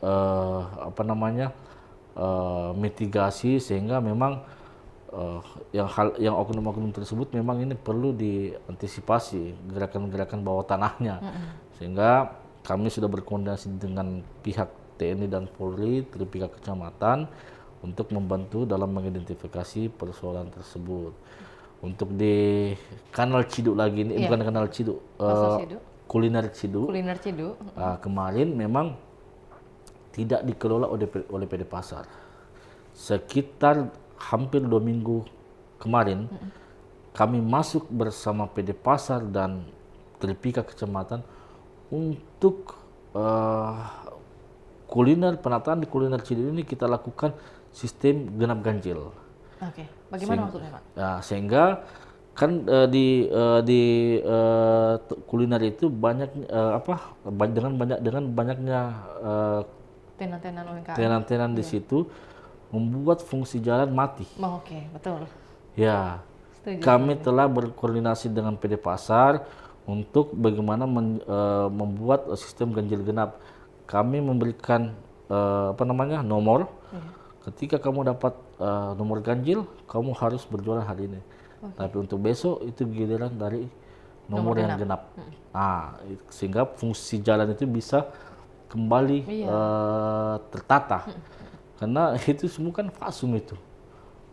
mitigasi, sehingga memang yang oknum-oknum tersebut memang ini perlu diantisipasi gerakan-gerakan bawah tanahnya. Sehingga kami sudah berkoordinasi dengan pihak TNI dan Polri dari pihak kecamatan untuk membantu dalam mengidentifikasi persoalan tersebut. Untuk di Kanal Ciduk lagi ini, bukan Kanal Ciduk, Kuliner Ciduk. Kemarin memang tidak dikelola oleh PD Pasar. sekitar hampir 2 minggu kemarin kami masuk bersama PD Pasar dan Tripika Kecamatan untuk penataan di kuliner Cidil ini kita lakukan sistem genap ganjil. Oke, bagaimana maksudnya Pak? Ya, sehingga kan kuliner itu banyak dengan banyaknya Tenan-tenan UMKM. tenan-tenan di situ membuat fungsi jalan mati. Oh, oke, betul. Ya, Setuju. kami telah berkoordinasi dengan PD Pasar untuk bagaimana membuat sistem ganjil genap. Kami memberikan nomor. Ketika kamu dapat nomor ganjil, kamu harus berjualan hari ini. Tapi untuk besok itu giliran dari nomor yang genap. Nah, sehingga fungsi jalan itu bisa kembali tertata. Karena itu semua kan fasum itu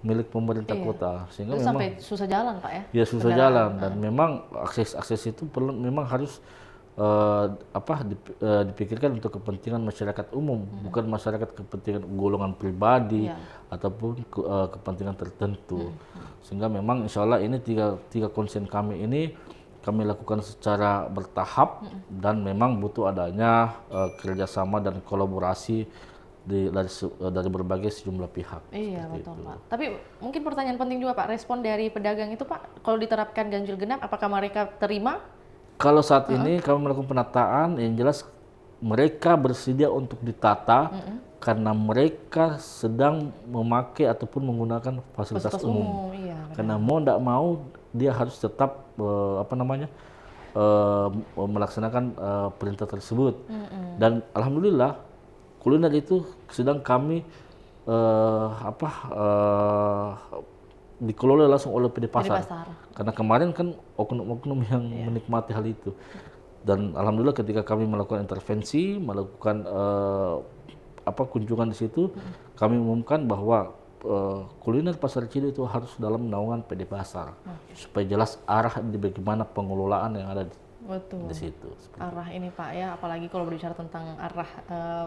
milik pemerintah kota, sehingga itu memang sampai susah jalan Pak ya? Ya susah jalan dan memang akses itu memang harus dipikirkan untuk kepentingan masyarakat umum, bukan masyarakat kepentingan golongan pribadi ataupun kepentingan tertentu. Sehingga memang insya Allah ini tiga konsen kami ini kami lakukan secara bertahap dan memang butuh adanya kerjasama dan kolaborasi dari berbagai sejumlah pihak. Iya betul Pak. Tapi mungkin pertanyaan penting juga Pak, respon dari pedagang itu Pak, kalau diterapkan ganjil genap, apakah mereka terima? Kalau saat ini kami melakukan penataan, yang jelas mereka bersedia untuk ditata karena mereka sedang memakai ataupun menggunakan fasilitas umum. Iya, karena mau tidak mau dia harus tetap melaksanakan perintah tersebut. Dan alhamdulillah kuliner itu sedang kami dikelola langsung oleh PD Pasar. Karena kemarin kan oknum-oknum yang menikmati hal itu. Dan alhamdulillah ketika kami melakukan intervensi, melakukan kunjungan di situ, kami umumkan bahwa kuliner Pasar Cidil itu harus dalam naungan PD Pasar. Supaya jelas arah di bagaimana pengelolaan yang ada di situ. Arah ini Pak ya, apalagi kalau berbicara tentang arah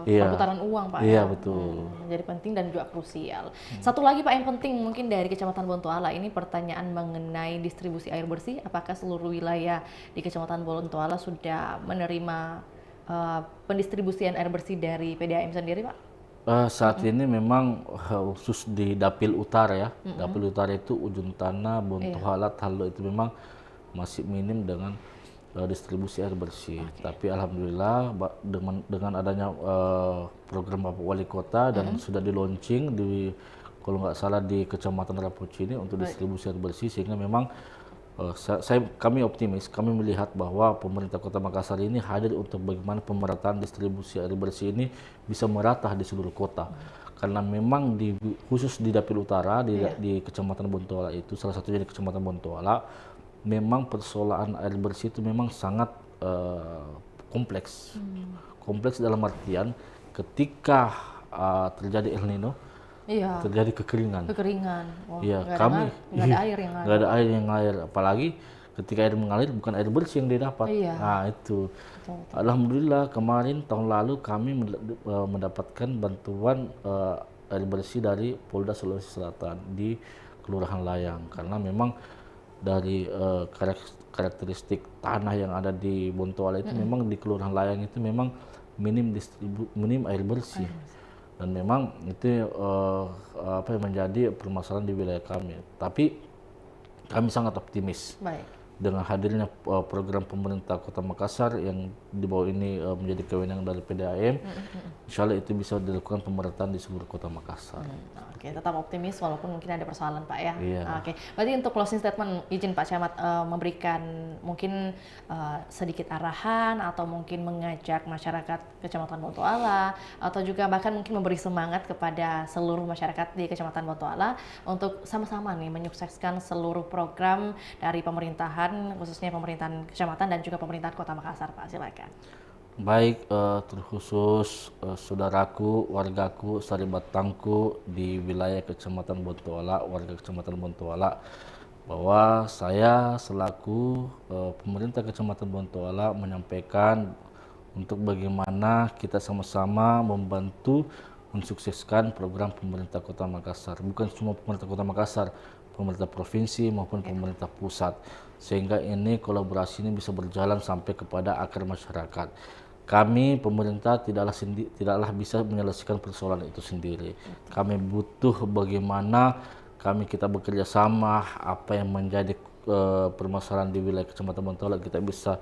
perputaran uang Pak ya. Iya betul. Menjadi penting dan juga krusial. Satu lagi Pak yang penting mungkin dari Kecamatan Bontoala ini pertanyaan mengenai distribusi air bersih. Apakah seluruh wilayah di Kecamatan Bontoala sudah menerima pendistribusian air bersih dari PDAM sendiri Pak? Saat ini memang khusus di Dapil Utara ya. Dapil Utara itu Ujung Tanah, Bontoala, Tallo itu memang masih minim dengan distribusi air bersih. Tapi alhamdulillah dengan adanya program Bapak Wali Kota dan sudah di launching kalau nggak salah di Kecamatan Rapuci ini untuk distribusi air bersih, sehingga memang kami optimis, kami melihat bahwa pemerintah Kota Makassar ini hadir untuk bagaimana pemerataan distribusi air bersih ini bisa merata di seluruh kota. Karena memang khusus di Dapil Utara di Kecamatan Bontoala itu, salah satunya di Kecamatan Bontoala, memang persoalan air bersih itu memang sangat kompleks. Kompleks dalam artian ketika terjadi El Nino, terjadi kekeringan. Oh, Iya, nggak ada air yang ngalir. Nggak ada air yang ngalir, apalagi ketika air mengalir bukan air bersih yang didapat. Nah itu. Betul. Alhamdulillah kemarin tahun lalu kami mendapatkan bantuan air bersih dari Polda Sulawesi Selatan di Kelurahan Layang, karena memang dari karakteristik tanah yang ada di Bontoala itu memang di Kelurahan Layang itu memang minim air bersih. Dan memang itu menjadi permasalahan di wilayah kami. Tapi kami sangat optimis dengan hadirnya program pemerintah Kota Makassar yang di bawah ini menjadi kewenangan dari PDAM. Insya Allah itu bisa dilakukan pemerataan di seluruh Kota Makassar. Oke, tetap optimis walaupun mungkin ada persoalan Pak ya. Oke, berarti untuk closing statement izin Pak Camat memberikan mungkin sedikit arahan atau mungkin mengajak masyarakat Kecamatan Bontoala atau juga bahkan mungkin memberi semangat kepada seluruh masyarakat di Kecamatan Bontoala untuk sama-sama nih menyukseskan seluruh program dari pemerintahan, khususnya pemerintahan kecamatan dan juga pemerintahan Kota Makassar Pak. Silakan. Baik, terkhusus saudaraku, wargaku, saribatangku di wilayah Kecamatan Bontoala, warga Kecamatan Bontoala, bahwa saya selaku pemerintah Kecamatan Bontoala menyampaikan untuk bagaimana kita sama-sama membantu mensukseskan program pemerintah Kota Makassar. Bukan cuma pemerintah Kota Makassar, pemerintah provinsi maupun pemerintah pusat. Sehingga ini kolaborasi ini bisa berjalan sampai kepada akar masyarakat. Kami pemerintah tidaklah bisa menyelesaikan persoalan itu sendiri. Kami butuh bagaimana kita bekerja sama, apa yang menjadi permasalahan di wilayah Kecamatan Bontoala kita bisa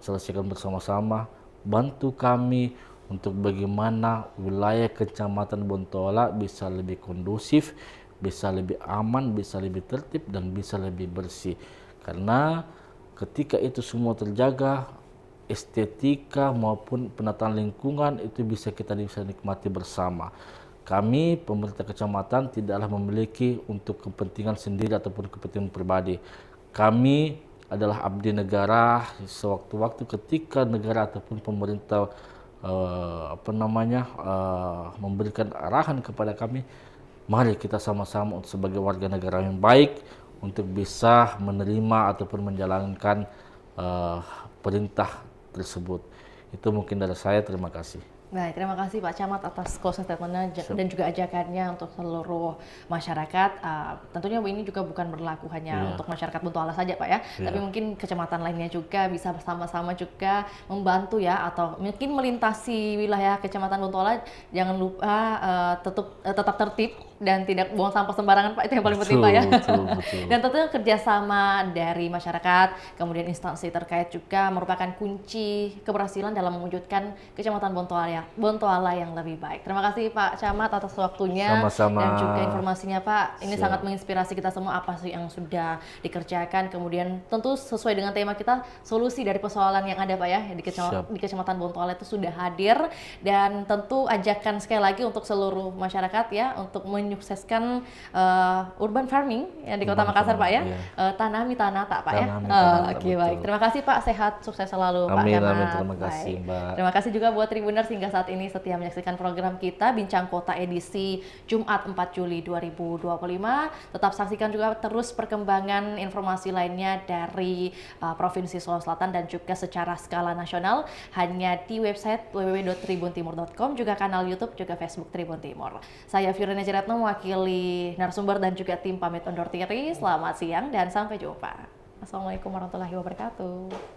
selesaikan bersama-sama. Bantu kami untuk bagaimana wilayah Kecamatan Bontoala bisa lebih kondusif, bisa lebih aman, bisa lebih tertib, dan bisa lebih bersih. Karena ketika itu semua terjaga, estetika maupun penataan lingkungan itu bisa nikmati bersama. Kami pemerintah kecamatan tidaklah memiliki untuk kepentingan sendiri ataupun kepentingan pribadi. Kami adalah abdi negara. Sewaktu-waktu ketika negara ataupun pemerintah memberikan arahan kepada kami, mari kita sama-sama sebagai warga negara yang baik untuk bisa menerima ataupun menjalankan perintah tersebut. Itu mungkin dari saya. Terima kasih. Baik, terima kasih Pak Camat atas closing statement-nya dan juga ajakannya untuk seluruh masyarakat. Tentunya ini juga bukan berlaku hanya untuk masyarakat Bontoala saja Pak ya, tapi mungkin kecamatan lainnya juga bisa bersama-sama juga membantu ya, atau mungkin melintasi wilayah Kecamatan Bontoala. Jangan lupa tetap tertib dan tidak buang sampah sembarangan Pak, itu yang paling penting Pak ya. Betul. Dan tentunya kerjasama dari masyarakat, kemudian instansi terkait juga merupakan kunci keberhasilan dalam mewujudkan Kecamatan Bontoala yang lebih baik. Terima kasih Pak Camat atas waktunya. Sama-sama. Dan juga informasinya Pak. Ini sangat menginspirasi kita semua apa sih yang sudah dikerjakan. Kemudian tentu sesuai dengan tema kita, solusi dari persoalan yang ada Pak ya di Kecamatan Bontoala itu sudah hadir. Dan tentu ajakan sekali lagi untuk seluruh masyarakat ya untuk menyukseskan urban farming ya di Kota Makassar Pak ya. Tanami tanah tak Pak ya. Oke, baik. Terima kasih Pak, sehat sukses selalu Pak Camat. Amin, terima kasih Mbak. Terima kasih juga buat Tribuners hingga saat ini setia menyaksikan program kita Bincang Kota edisi Jumat 4 Juli 2025. Tetap saksikan juga terus perkembangan informasi lainnya dari Provinsi Sulawesi Selatan dan juga secara skala nasional hanya di website www.tribuntimur.com, juga kanal YouTube, juga Facebook Tribun Timur. Saya Fiorina Jeratno mewakili narasumber dan juga tim pamit undur diri. Selamat siang dan sampai jumpa. Assalamualaikum warahmatullahi wabarakatuh.